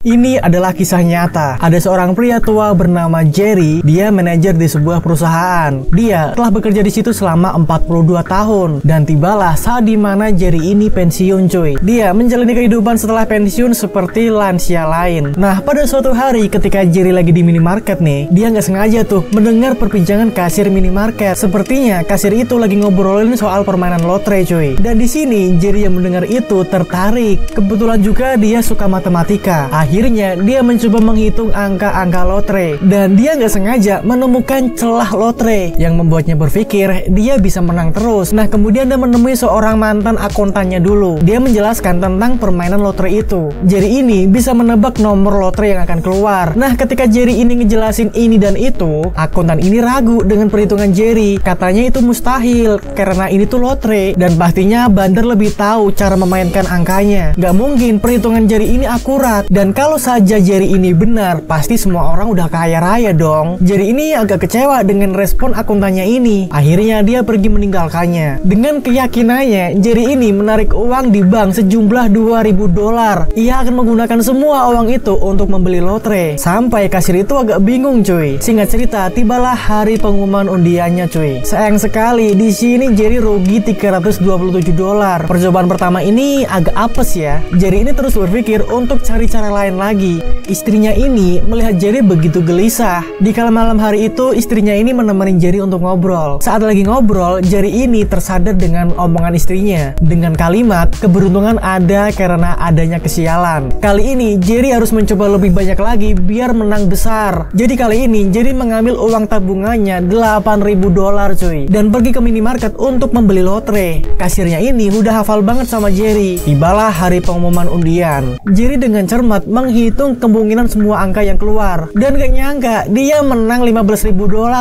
Ini adalah kisah nyata. Ada seorang pria tua bernama Jerry. Dia manajer di sebuah perusahaan. Dia telah bekerja di situ selama 42 tahun. Dan tibalah saat dimana Jerry ini pensiun cuy. Dia menjalani kehidupan setelah pensiun seperti lansia lain. Nah, pada suatu hari ketika Jerry lagi di minimarket nih, dia nggak sengaja tuh mendengar perbincangan kasir minimarket. Sepertinya kasir itu lagi ngobrolin soal permainan lotre cuy. Dan di sini Jerry yang mendengar itu tertarik. Kebetulan juga dia suka matematika. Akhirnya dia mencoba menghitung angka-angka lotre dan dia nggak sengaja menemukan celah lotre yang membuatnya berpikir dia bisa menang terus. Nah, kemudian dia menemui seorang mantan akuntannya dulu. Dia menjelaskan tentang permainan lotre itu. Jerry ini bisa menebak nomor lotre yang akan keluar. Nah, ketika Jerry ini ngejelasin ini dan itu, akuntan ini ragu dengan perhitungan Jerry. Katanya itu mustahil karena ini tuh lotre dan pastinya bandar lebih tahu cara memainkan angkanya. Gak mungkin perhitungan Jerry ini akurat. Dan kalau saja Jerry ini benar, pasti semua orang udah kaya raya dong. Jerry ini agak kecewa dengan respon akuntannya ini. Akhirnya dia pergi meninggalkannya. Dengan keyakinannya, Jerry ini menarik uang di bank sejumlah $2.000. Ia akan menggunakan semua uang itu untuk membeli lotre. Sampai kasir itu agak bingung cuy. Singkat cerita, tibalah hari pengumuman undiannya cuy. Sayang sekali, di sini Jerry rugi $327. Percobaan pertama ini agak apes ya. Jerry ini terus berpikir untuk cari cara lain lagi. Istrinya ini melihat Jerry begitu gelisah. Di kala malam hari itu, istrinya ini menemani Jerry untuk ngobrol. Saat lagi ngobrol, Jerry ini tersadar dengan omongan istrinya. Dengan kalimat, keberuntungan ada karena adanya kesialan. Kali ini, Jerry harus mencoba lebih banyak lagi biar menang besar. Jadi kali ini, Jerry mengambil uang tabungannya $8.000 cuy. Dan pergi ke minimarket untuk membeli lotre. Kasirnya ini udah hafal banget sama Jerry. Tibalah hari pengumuman undian. Jerry dengan cermat menghitung kemungkinan semua angka yang keluar. Dan gak nyangka dia menang $15.000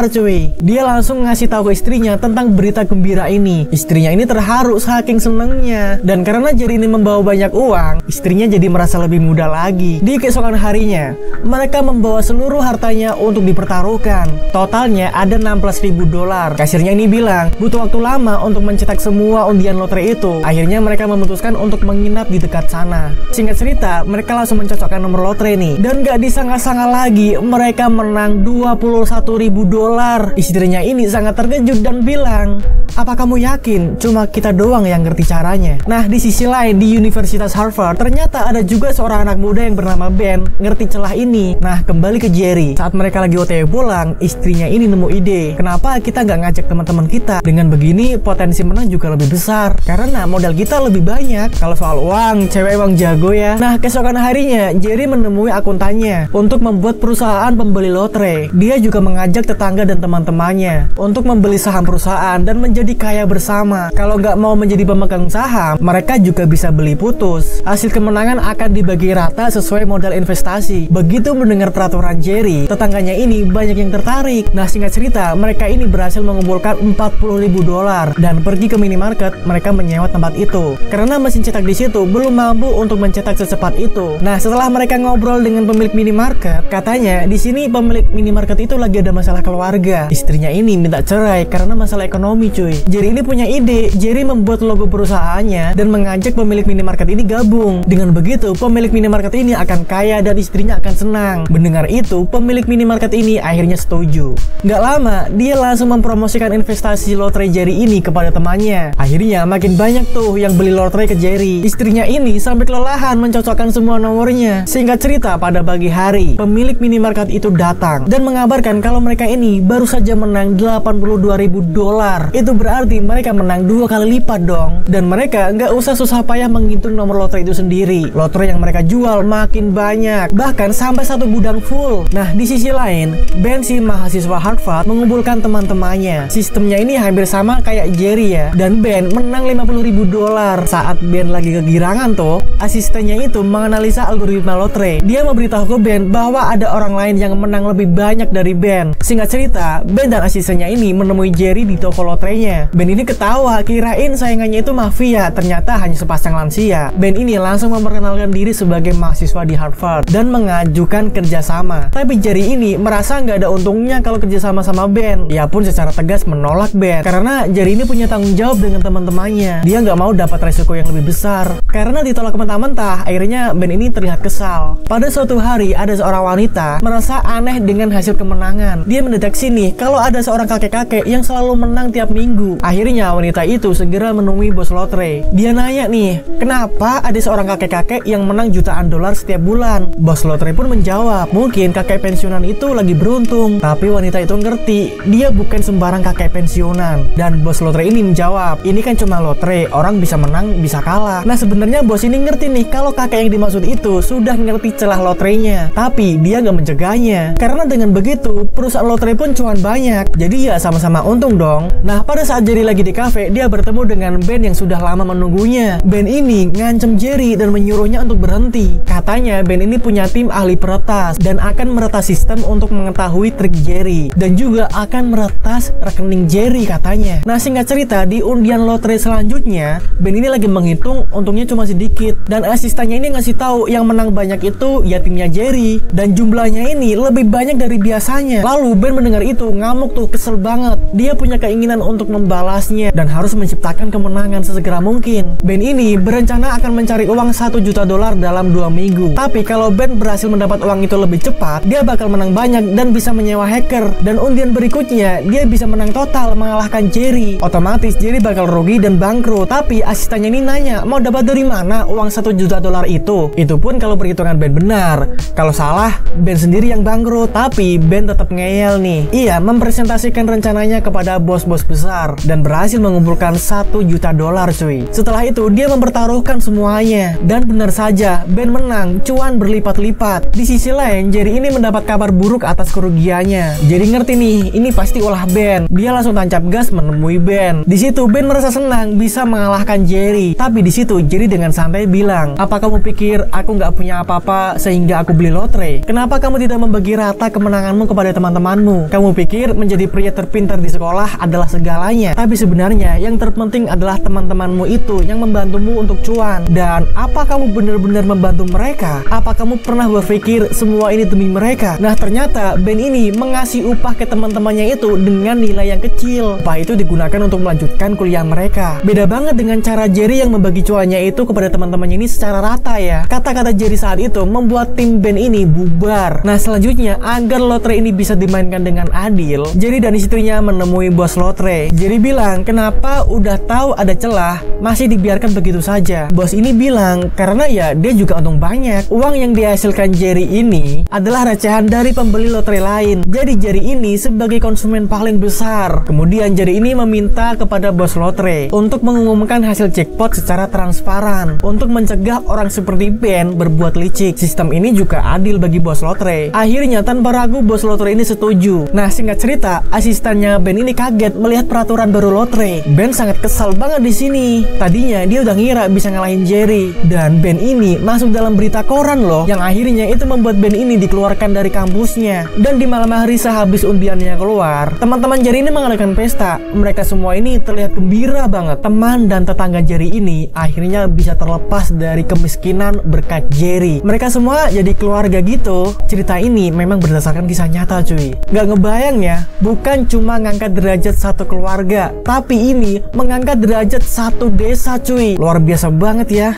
cuy. Dia langsung ngasih tahu ke istrinya tentang berita gembira ini. Istrinya ini terharu saking senengnya. Dan karena Jerry ini membawa banyak uang, istrinya jadi merasa lebih muda lagi. Di keesokan harinya, mereka membawa seluruh hartanya untuk dipertaruhkan. Totalnya ada $16.000. Kasirnya ini bilang butuh waktu lama untuk mencetak semua undian lotre itu. Akhirnya mereka memutuskan untuk menginap di dekat sana. Singkat cerita, mereka langsung mencocokkan nomor lotre nih. Dan gak disangka-sangka lagi, mereka menang $21.000. Istrinya ini sangat terkejut dan bilang, "Apa kamu yakin cuma kita doang yang ngerti caranya?" Nah, di sisi lain di Universitas Harvard, ternyata ada juga seorang anak muda yang bernama Ben ngerti celah ini. Nah, kembali ke Jerry. Saat mereka lagi OTW pulang, istrinya ini nemu ide. Kenapa kita nggak ngajak teman-teman kita? Dengan begini, potensi menang juga lebih besar. Karena modal kita lebih banyak. Kalau soal uang, cewek emang jago ya. Nah, keesokan harinya, Jerry menemui akuntannya untuk membuat perusahaan pembeli lotre. Dia juga mengajak tetangga dan teman-temannya untuk membeli saham perusahaan dan menjadi kaya bersama. Kalau nggak mau menjadi pemegang saham, mereka juga bisa beli putus. Hasil kemenangan akan dibagi rata sesuai modal investasi. Begitu mendengar peraturan Jerry, tetangganya ini banyak yang tertarik. Nah, singkat cerita, mereka ini berhasil mengumpulkan $40.000 dan pergi ke minimarket. Mereka menyewa tempat itu karena mesin cetak di situ belum mampu untuk mencetak secepat itu. Nah, setelah mereka ngobrol dengan pemilik minimarket, katanya di sini pemilik minimarket itu lagi ada masalah keluarga. Istrinya ini minta cerai karena masalah ekonomi cuy. Jerry ini punya ide. Jerry membuat logo perusahaannya dan mengajak pemilik minimarket ini gabung. Dengan begitu, pemilik minimarket ini akan kaya dan istrinya akan senang. Mendengar itu, pemilik minimarket ini akhirnya setuju. Gak lama, dia langsung mempromosikan investasi lotre Jerry ini kepada temannya. Akhirnya makin banyak tuh yang beli lotre ke Jerry. Istrinya ini sampai kelelahan mencocokkan semua nomornya. Singkat cerita, pada pagi hari, pemilik minimarket itu datang dan mengabarkan kalau mereka ini baru saja menang $82.000. Itu berarti mereka menang 2 kali lipat dong. Dan mereka nggak usah susah payah menghitung nomor lotre itu sendiri. Lotre yang mereka jual makin banyak, bahkan sampai 1 gudang full. Nah, di sisi lain, Ben si mahasiswa Harvard mengumpulkan teman-temannya. Sistemnya ini hampir sama kayak Jerry ya. Dan Ben menang $50.000. Saat Ben lagi kegirangan tuh, asistennya itu menganalisa algoritma lotre. Dia memberitahu ke Ben bahwa ada orang lain yang menang lebih banyak dari Ben. Singkat cerita, Ben dan asistennya ini menemui Jerry di toko lotrenya. Ben ini ketawa, kirain saingannya itu mafia, ternyata hanya sepasang lansia. Ben ini langsung memperkenalkan diri sebagai mahasiswa di Harvard dan mengajukan kerjasama. Tapi Jerry ini merasa nggak ada untungnya kalau kerjasama sama Ben. Ia pun secara tegas menolak Ben karena Jerry ini punya tanggung jawab dengan teman-temannya. Dia nggak mau dapat resiko yang lebih besar. Karena ditolak mentah-mentah, akhirnya Ben ini terlihat kesal kesal. Pada suatu hari ada seorang wanita merasa aneh dengan hasil kemenangan. Dia mendeteksi nih kalau ada seorang kakek-kakek yang selalu menang tiap minggu. Akhirnya wanita itu segera menemui bos lotre. Dia nanya nih, kenapa ada seorang kakek-kakek yang menang jutaan dolar setiap bulan? Bos lotre pun menjawab, mungkin kakek pensiunan itu lagi beruntung. Tapi wanita itu ngerti, dia bukan sembarang kakek pensiunan. Dan bos lotre ini menjawab, ini kan cuma lotre, orang bisa menang bisa kalah. Nah sebenarnya bos ini ngerti nih kalau kakek yang dimaksud itu sudah ngerti celah lotrenya, tapi dia nggak mencegahnya. Karena dengan begitu perusahaan lotre pun cuan banyak, jadi ya sama-sama untung dong. Nah pada saat Jerry lagi di kafe, dia bertemu dengan Ben yang sudah lama menunggunya. Ben ini ngancem Jerry dan menyuruhnya untuk berhenti. Katanya Ben ini punya tim ahli peretas dan akan meretas sistem untuk mengetahui trik Jerry dan juga akan meretas rekening Jerry katanya. Nah singkat cerita, di undian lotre selanjutnya Ben ini lagi menghitung untungnya cuma sedikit, dan asistennya ini ngasih tahu yang menang banyak itu ya timnya Jerry, dan jumlahnya ini lebih banyak dari biasanya. Lalu Ben mendengar itu ngamuk tuh, kesel banget. Dia punya keinginan untuk membalasnya dan harus menciptakan kemenangan sesegera mungkin. Ben ini berencana akan mencari uang 1 juta dolar dalam 2 minggu. Tapi kalau Ben berhasil mendapat uang itu lebih cepat, dia bakal menang banyak dan bisa menyewa hacker, dan undian berikutnya dia bisa menang total mengalahkan Jerry. Otomatis Jerry bakal rugi dan bangkrut. Tapi asistennya ini nanya, mau dapat dari mana uang 1 juta dolar itu? Itu pun kalau perhitungan Ben benar. Kalau salah, Ben sendiri yang bangkrut. Tapi Ben tetap ngeyel nih. Ia mempresentasikan rencananya kepada bos-bos besar dan berhasil mengumpulkan 1 juta dolar cuy. Setelah itu dia mempertaruhkan semuanya, dan benar saja Ben menang, cuan berlipat-lipat. Di sisi lain Jerry ini mendapat kabar buruk atas kerugiannya. Jerry ngerti nih, ini pasti ulah Ben. Dia langsung tancap gas menemui Ben. Di situ Ben merasa senang bisa mengalahkan Jerry. Tapi di situ Jerry dengan santai bilang, apa kamu pikir aku nggak punya apa-apa sehingga aku beli lotre? Kenapa kamu tidak membagi rata kemenanganmu kepada teman-temanmu? Kamu pikir menjadi pria terpintar di sekolah adalah segalanya? Tapi sebenarnya yang terpenting adalah teman-temanmu itu yang membantumu untuk cuan. Dan apa kamu benar-benar membantu mereka? Apa kamu pernah berpikir semua ini demi mereka? Nah ternyata Ben ini mengasih upah ke teman-temannya itu dengan nilai yang kecil. Upah itu digunakan untuk melanjutkan kuliah mereka. Beda banget dengan cara Jerry yang membagi cuannya itu kepada teman-temannya ini secara rata ya. Kata-kata Jerry saat itu membuat tim Ben ini bubar. Nah selanjutnya, agar lotre ini bisa dimainkan dengan adil, Jerry dan istrinya menemui bos lotre. Jerry bilang, kenapa udah tahu ada celah masih dibiarkan begitu saja? Bos ini bilang, karena ya dia juga untung banyak. Uang yang dihasilkan Jerry ini adalah recehan dari pembeli lotre lain. Jadi Jerry ini sebagai konsumen paling besar. Kemudian Jerry ini meminta kepada bos lotre untuk mengumumkan hasil jackpot secara transparan untuk mencegah orang seperti Ben berbuat licik. Sistem ini juga adil bagi bos lotre. Akhirnya tanpa ragu bos lotre ini setuju. Nah singkat cerita, asistennya Ben ini kaget melihat peraturan baru lotre. Ben sangat kesal banget di sini. Tadinya dia udah ngira bisa ngalahin Jerry, dan Ben ini masuk dalam berita koran loh, yang akhirnya itu membuat Ben ini dikeluarkan dari kampusnya. Dan di malam hari sehabis undiannya keluar, teman-teman Jerry ini mengadakan pesta. Mereka semua ini terlihat gembira banget. Teman dan tetangga Jerry ini akhirnya bisa terlepas dari kemiskinan berkat Jerry. Mereka semua jadi keluarga gitu. Cerita ini memang berdasarkan kisah nyata cuy. Gak ngebayang ya, bukan cuma ngangkat derajat satu keluarga, tapi ini mengangkat derajat satu desa cuy. Luar biasa banget ya.